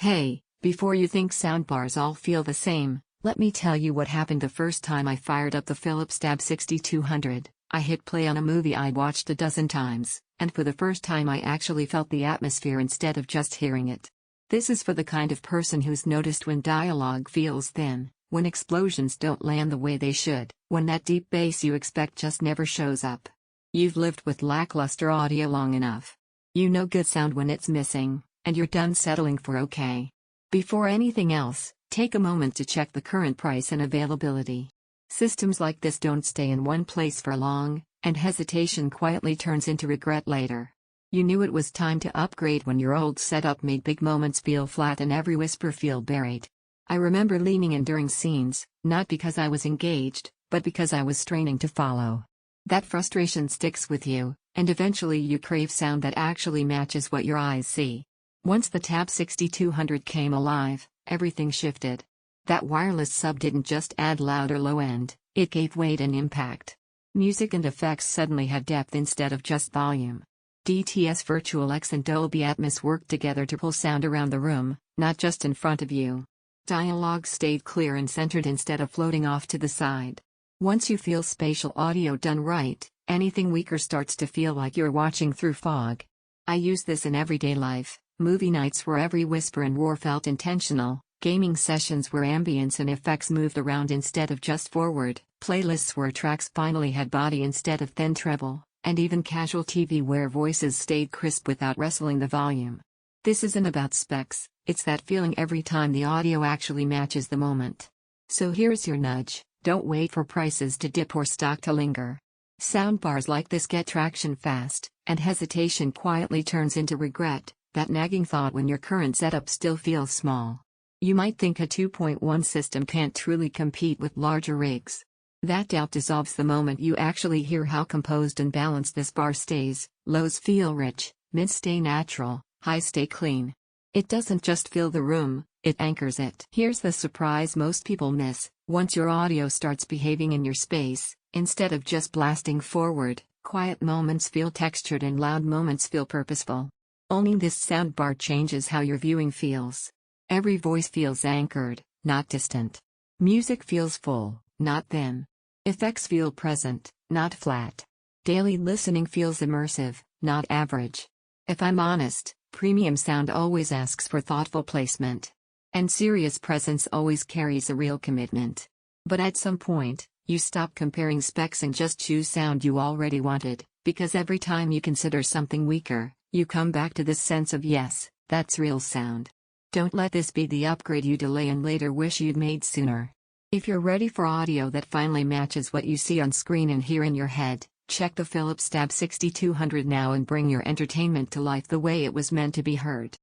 Hey, before you think soundbars all feel the same, let me tell you what happened the first time I fired up the Philips TAB6200. I hit play on a movie I'd watched a dozen times, and for the first time I actually felt the atmosphere instead of just hearing it. This is for the kind of person who's noticed when dialogue feels thin, when explosions don't land the way they should, when that deep bass you expect just never shows up. You've lived with lackluster audio long enough. You know good sound when it's missing, and you're done settling for okay. Before anything else, take a moment to check the current price and availability. Systems like this don't stay in one place for long, and hesitation quietly turns into regret later. You knew it was time to upgrade when your old setup made big moments feel flat and every whisper feel buried. I remember leaning in during scenes, not because I was engaged, but because I was straining to follow. That frustration sticks with you, and eventually you crave sound that actually matches what your eyes see. Once the TAB6200 came alive, everything shifted. That wireless sub didn't just add loud or low end, it gave weight and impact. Music and effects suddenly had depth instead of just volume. DTS Virtual X and Dolby Atmos worked together to pull sound around the room, not just in front of you. Dialogue stayed clear and centered instead of floating off to the side. Once you feel spatial audio done right, anything weaker starts to feel like you're watching through fog. I use this in everyday life, movie nights where every whisper and roar felt intentional, gaming sessions where ambience and effects moved around instead of just forward, playlists where tracks finally had body instead of thin treble, and even casual TV where voices stayed crisp without wrestling the volume. This isn't about specs, it's that feeling every time the audio actually matches the moment. So here's your nudge. Don't wait for prices to dip or stock to linger. Soundbars like this get traction fast, and hesitation quietly turns into regret, that nagging thought when your current setup still feels small. You might think a 2.1 system can't truly compete with larger rigs. That doubt dissolves the moment you actually hear how composed and balanced this bar stays. Lows feel rich, mids stay natural, highs stay clean. It doesn't just fill the room, it anchors it. Here's the surprise most people miss. Once your audio starts behaving in your space, instead of just blasting forward, quiet moments feel textured and loud moments feel purposeful. Owning this soundbar changes how your viewing feels. Every voice feels anchored, not distant. Music feels full, not thin. Effects feel present, not flat. Daily listening feels immersive, not average. If I'm honest, premium sound always asks for thoughtful placement. And serious presence always carries a real commitment. But at some point, you stop comparing specs and just choose sound you already wanted, because every time you consider something weaker, you come back to this sense of yes, that's real sound. Don't let this be the upgrade you delay and later wish you'd made sooner. If you're ready for audio that finally matches what you see on screen and hear in your head, check the Philips TAB6200 now and bring your entertainment to life the way it was meant to be heard.